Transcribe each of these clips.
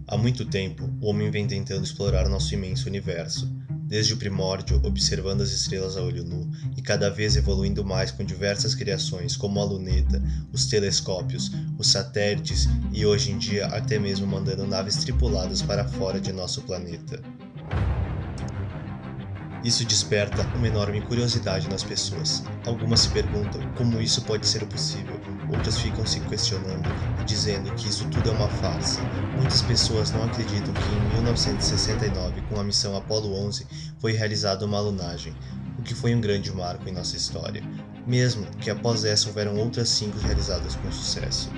Há muito tempo, o homem vem tentando explorar nosso imenso universo, desde o primórdio, observando as estrelas a olho nu e cada vez evoluindo mais com diversas criações como a luneta, os telescópios, os satélites e hoje em dia até mesmo mandando naves tripuladas para fora de nosso planeta. Isso desperta uma enorme curiosidade nas pessoas. Algumas se perguntam como isso pode ser possível, outras ficam se questionando e dizendo que isso tudo é uma farsa. Muitas pessoas não acreditam que em 1969, com a missão Apollo 11, foi realizada uma lunagem, o que foi um grande marco em nossa história, mesmo que após essa houveram outras 5 realizadas com sucesso.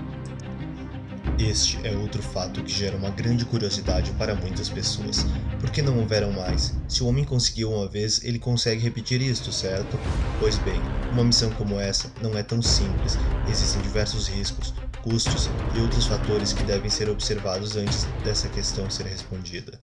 Este é outro fato que gera uma grande curiosidade para muitas pessoas. Por que não houveram mais? Se o homem conseguiu uma vez, ele consegue repetir isto, certo? Pois bem, uma missão como essa não é tão simples. Existem diversos riscos, custos e outros fatores que devem ser observados antes dessa questão ser respondida.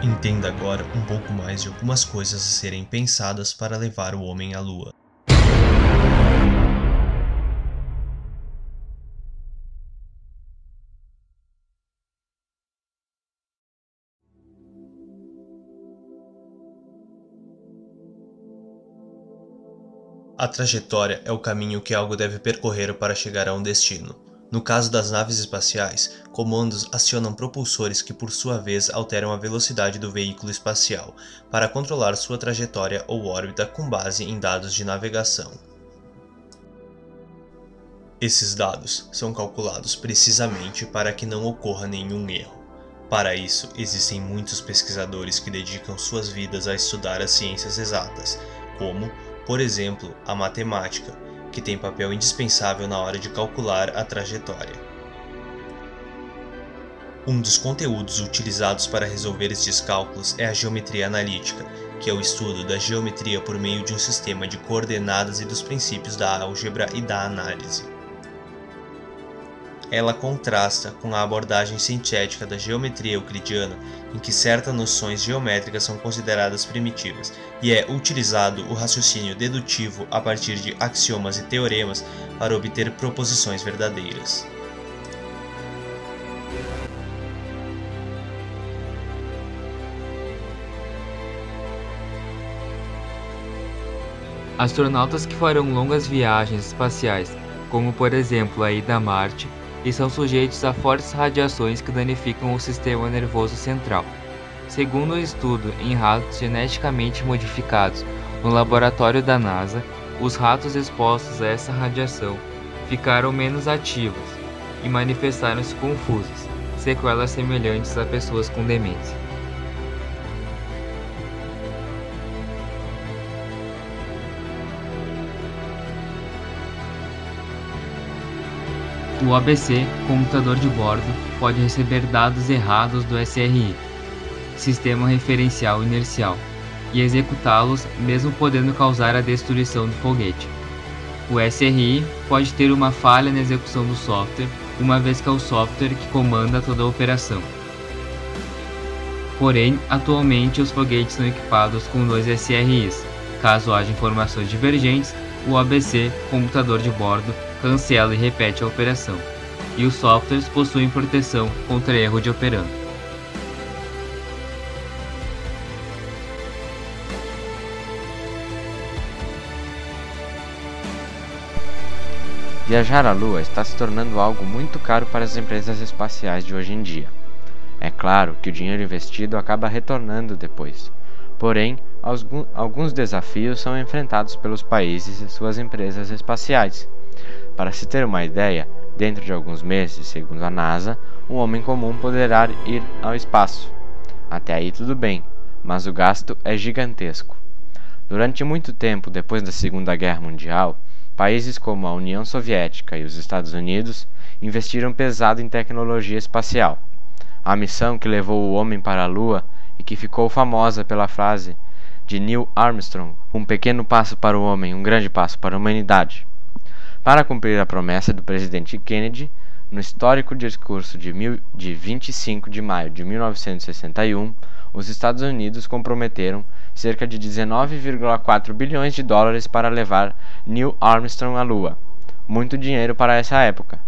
Entenda agora um pouco mais de algumas coisas a serem pensadas para levar o homem à Lua. A trajetória é o caminho que algo deve percorrer para chegar a um destino. No caso das naves espaciais, comandos acionam propulsores que por sua vez alteram a velocidade do veículo espacial, para controlar sua trajetória ou órbita com base em dados de navegação. Esses dados são calculados precisamente para que não ocorra nenhum erro. Para isso, existem muitos pesquisadores que dedicam suas vidas a estudar as ciências exatas, como, por exemplo, a matemática, que tem papel indispensável na hora de calcular a trajetória. Um dos conteúdos utilizados para resolver estes cálculos é a geometria analítica, que é o estudo da geometria por meio de um sistema de coordenadas e dos princípios da álgebra e da análise. Ela contrasta com a abordagem sintética da geometria euclidiana, em que certas noções geométricas são consideradas primitivas, e é utilizado o raciocínio dedutivo a partir de axiomas e teoremas para obter proposições verdadeiras. Astronautas que farão longas viagens espaciais, como por exemplo a ida a Marte, e são sujeitos a fortes radiações que danificam o sistema nervoso central. Segundo um estudo em ratos geneticamente modificados no laboratório da NASA, os ratos expostos a essa radiação ficaram menos ativos e manifestaram-se confusos, sequelas semelhantes a pessoas com demência. O ABC, computador de bordo, pode receber dados errados do SRI, Sistema Referencial Inercial, e executá-los mesmo podendo causar a destruição do foguete. O SRI pode ter uma falha na execução do software, uma vez que é o software que comanda toda a operação. Porém, atualmente os foguetes são equipados com 2 SRIs. Caso haja informações divergentes, o ABC, computador de bordo, cancela e repete a operação, e os softwares possuem proteção contra erro de operando. Viajar à Lua está se tornando algo muito caro para as empresas espaciais de hoje em dia. É claro que o dinheiro investido acaba retornando depois. Porém, alguns desafios são enfrentados pelos países e suas empresas espaciais. Para se ter uma ideia, dentro de alguns meses, segundo a NASA, um homem comum poderá ir ao espaço. Até aí tudo bem, mas o gasto é gigantesco. Durante muito tempo depois da Segunda Guerra Mundial, países como a União Soviética e os Estados Unidos investiram pesado em tecnologia espacial. A missão que levou o homem para a Lua e que ficou famosa pela frase de Neil Armstrong: "Um pequeno passo para o homem, um grande passo para a humanidade". Para cumprir a promessa do presidente Kennedy, no histórico discurso de 25 de maio de 1961, os Estados Unidos comprometeram cerca de 19,4 bilhões de dólares para levar Neil Armstrong à Lua. Muito dinheiro para essa época.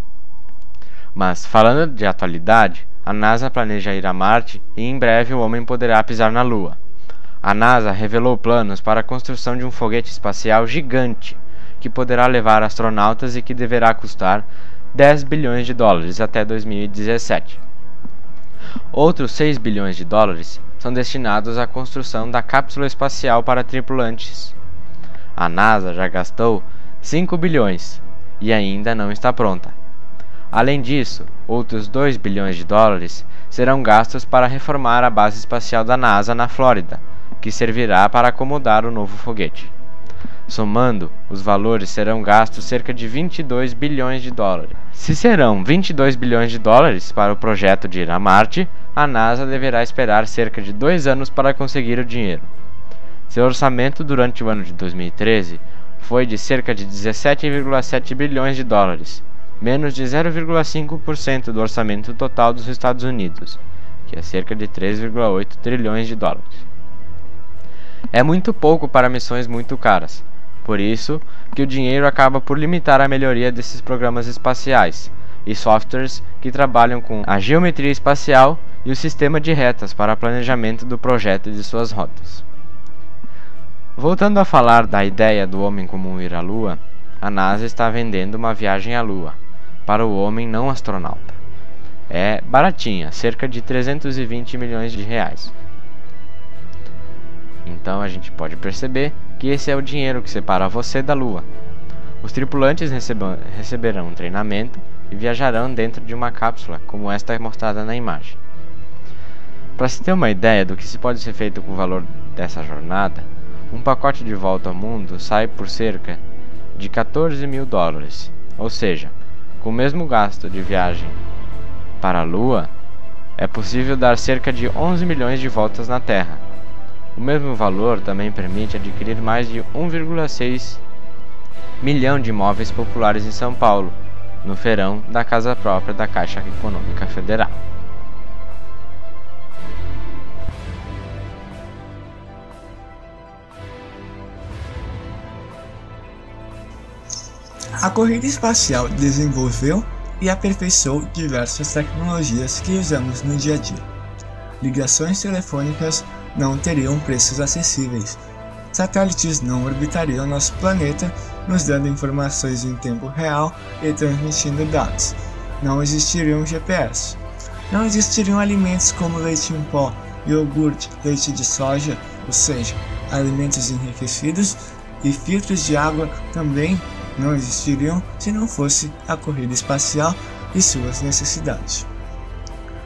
Mas, falando de atualidade, a NASA planeja ir a Marte e em breve o homem poderá pisar na Lua. A NASA revelou planos para a construção de um foguete espacial gigante que poderá levar astronautas e que deverá custar 10 bilhões de dólares até 2017. Outros 6 bilhões de dólares são destinados à construção da cápsula espacial para tripulantes. A NASA já gastou 5 bilhões e ainda não está pronta. Além disso, outros 2 bilhões de dólares serão gastos para reformar a base espacial da NASA na Flórida, que servirá para acomodar o novo foguete. Somando, os valores serão gastos cerca de 22 bilhões de dólares. Se serão 22 bilhões de dólares para o projeto de ir a Marte, a NASA deverá esperar cerca de 2 anos para conseguir o dinheiro. Seu orçamento durante o ano de 2013 foi de cerca de 17,7 bilhões de dólares, menos de 0,5% do orçamento total dos Estados Unidos, que é cerca de 3,8 trilhões de dólares. É muito pouco para missões muito caras. Por isso que o dinheiro acaba por limitar a melhoria desses programas espaciais e softwares que trabalham com a geometria espacial e o sistema de retas para planejamento do projeto e de suas rotas. Voltando a falar da ideia do homem comum ir à Lua, a NASA está vendendo uma viagem à Lua para o homem não astronauta. É baratinha, cerca de 320 milhões de reais. Então a gente pode perceber que esse é o dinheiro que separa você da Lua. Os tripulantes receberão um treinamento e viajarão dentro de uma cápsula, como esta é mostrada na imagem. Para se ter uma ideia do que se pode ser feito com o valor dessa jornada, um pacote de volta ao mundo sai por cerca de 14 mil dólares, ou seja, com o mesmo gasto de viagem para a Lua, é possível dar cerca de 11 milhões de voltas na Terra. O mesmo valor também permite adquirir mais de 1,6 milhão de imóveis populares em São Paulo, no feirão da casa própria da Caixa Econômica Federal. A corrida espacial desenvolveu e aperfeiçoou diversas tecnologias que usamos no dia a dia. Ligações telefônicas não teriam preços acessíveis. Satélites não orbitariam nosso planeta, nos dando informações em tempo real e transmitindo dados. Não existiriam GPS. Não existiriam alimentos como leite em pó, iogurte, leite de soja, ou seja, alimentos enriquecidos, e filtros de água também não existiriam se não fosse a corrida espacial e suas necessidades.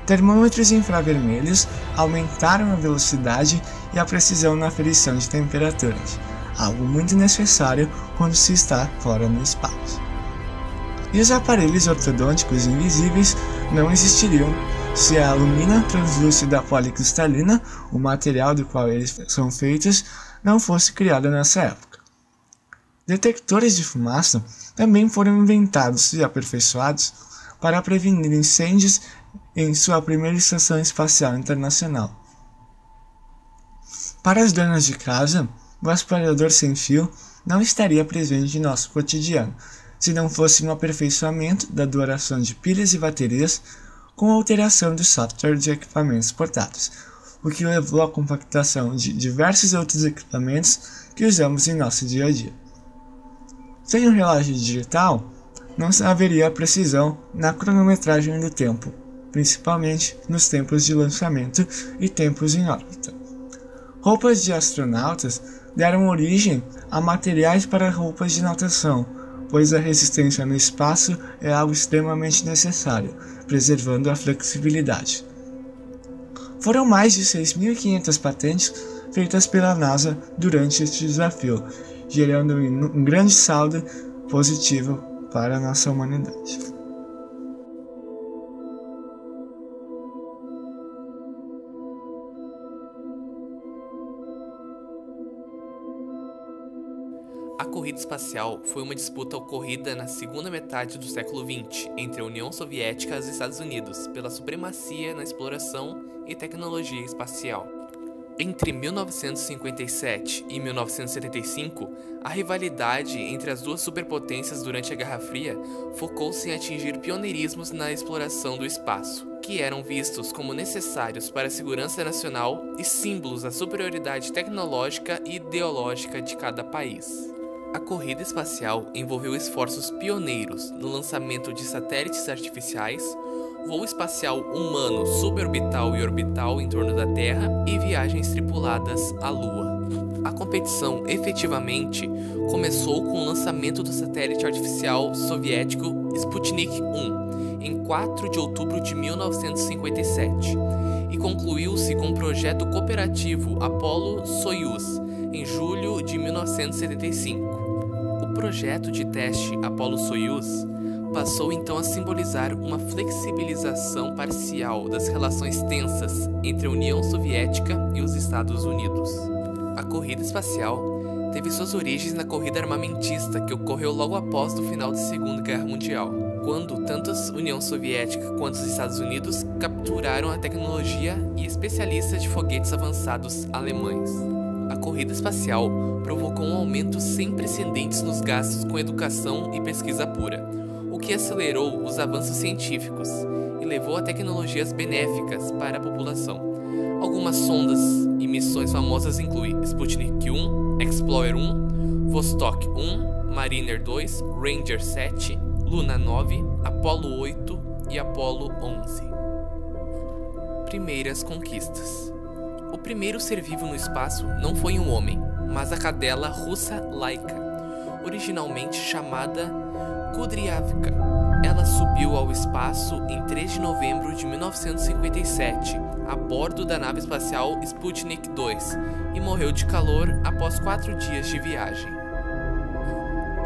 Termômetros infravermelhos aumentaram a velocidade e a precisão na aferição de temperaturas, algo muito necessário quando se está fora no espaço. E os aparelhos ortodônticos invisíveis não existiriam se a alumina translúcida policristalina, o material do qual eles são feitos, não fosse criada nessa época. Detectores de fumaça também foram inventados e aperfeiçoados para prevenir incêndios em sua primeira estação espacial internacional. Para as donas de casa, o aspirador sem fio não estaria presente em nosso cotidiano, se não fosse um aperfeiçoamento da duração de pilhas e baterias com a alteração do software de equipamentos portáteis, o que levou à compactação de diversos outros equipamentos que usamos em nosso dia a dia. Sem um relógio digital, não haveria precisão na cronometragem do tempo, principalmente nos tempos de lançamento e tempos em órbita. Roupas de astronautas deram origem a materiais para roupas de natação, pois a resistência no espaço é algo extremamente necessário, preservando a flexibilidade. Foram mais de 6.500 patentes feitas pela NASA durante este desafio, gerando um grande saldo positivo para a nossa humanidade. A corrida espacial foi uma disputa ocorrida na segunda metade do século XX entre a União Soviética e os Estados Unidos pela supremacia na exploração e tecnologia espacial. Entre 1957 e 1975, a rivalidade entre as duas superpotências durante a Guerra Fria focou-se em atingir pioneirismos na exploração do espaço, que eram vistos como necessários para a segurança nacional e símbolos da superioridade tecnológica e ideológica de cada país. A corrida espacial envolveu esforços pioneiros no lançamento de satélites artificiais, voo espacial humano suborbital e orbital em torno da Terra e viagens tripuladas à Lua. A competição efetivamente começou com o lançamento do satélite artificial soviético Sputnik 1 em 4 de outubro de 1957 e concluiu-se com o projeto cooperativo Apollo-Soyuz em julho de 1975. O projeto de teste Apollo-Soyuz passou então a simbolizar uma flexibilização parcial das relações tensas entre a União Soviética e os Estados Unidos. A corrida espacial teve suas origens na corrida armamentista que ocorreu logo após o final da Segunda Guerra Mundial, quando tanto a União Soviética quanto os Estados Unidos capturaram a tecnologia e especialistas de foguetes avançados alemães. A corrida espacial provocou um aumento sem precedentes nos gastos com educação e pesquisa pura, o que acelerou os avanços científicos e levou a tecnologias benéficas para a população. Algumas sondas e missões famosas incluem Sputnik 1, Explorer 1, Vostok 1, Mariner 2, Ranger 7, Luna 9, Apollo 8 e Apollo 11. Primeiras conquistas. O primeiro ser vivo no espaço não foi um homem, mas a cadela russa Laika, originalmente chamada Kudryavka. Ela subiu ao espaço em 3 de novembro de 1957, a bordo da nave espacial Sputnik 2, e morreu de calor após 4 dias de viagem.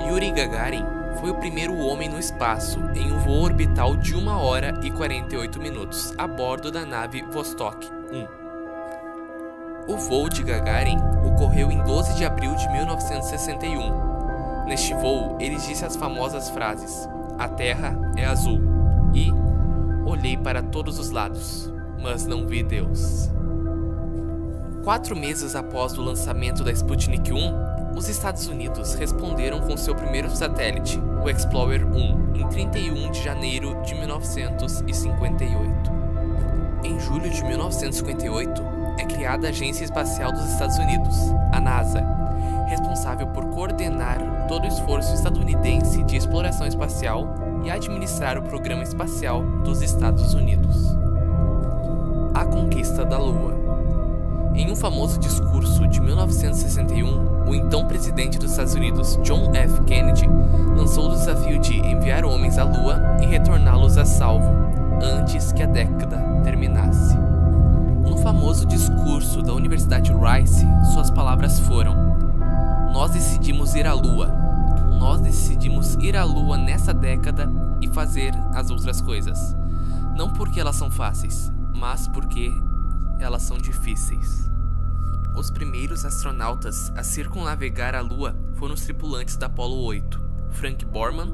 Yuri Gagarin foi o primeiro homem no espaço em um voo orbital de 1 hora e 48 minutos, a bordo da nave Vostok 1. O voo de Gagarin ocorreu em 12 de abril de 1961. Neste voo, ele disse as famosas frases: "A Terra é azul" e "Olhei para todos os lados, mas não vi Deus". 4 meses após o lançamento da Sputnik 1, os Estados Unidos responderam com seu primeiro satélite, o Explorer 1, em 31 de janeiro de 1958. Em julho de 1958, é criada a Agência Espacial dos Estados Unidos, a NASA, responsável por coordenar todo o esforço estadunidense de exploração espacial e administrar o programa espacial dos Estados Unidos. A conquista da Lua. Em um famoso discurso de 1961, o então presidente dos Estados Unidos, John F. Kennedy, lançou o desafio de enviar homens à Lua e retorná-los a salvo, antes que a década terminasse. No famoso discurso da Universidade Rice, suas palavras foram: "Nós decidimos ir à Lua. Nós decidimos ir à Lua nessa década e fazer as outras coisas. Não porque elas são fáceis, mas porque elas são difíceis." Os primeiros astronautas a circunnavegar a Lua foram os tripulantes da Apollo 8, Frank Borman,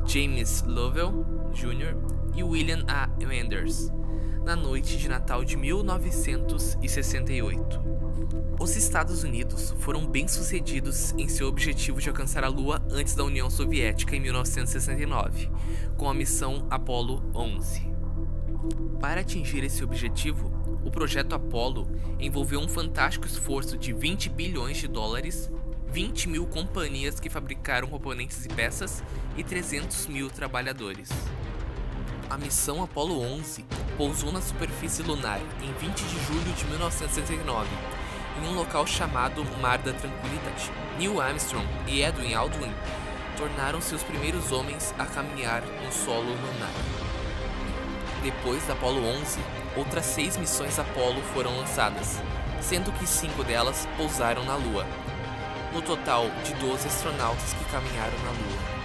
James Lovell Jr. e William A. Anders, na noite de Natal de 1968. Os Estados Unidos foram bem-sucedidos em seu objetivo de alcançar a Lua antes da União Soviética em 1969, com a missão Apollo 11. Para atingir esse objetivo, o projeto Apollo envolveu um fantástico esforço de 20 bilhões de dólares, 20 mil companhias que fabricaram componentes e peças e 300 mil trabalhadores. A missão Apollo 11 pousou na superfície lunar em 20 de julho de 1969 em um local chamado Mar da Tranquilidade. Neil Armstrong e Edwin Aldrin tornaram-se os primeiros homens a caminhar no solo lunar. Depois da Apollo 11, outras 6 missões Apollo foram lançadas, sendo que 5 delas pousaram na Lua. No total de 12 astronautas que caminharam na Lua.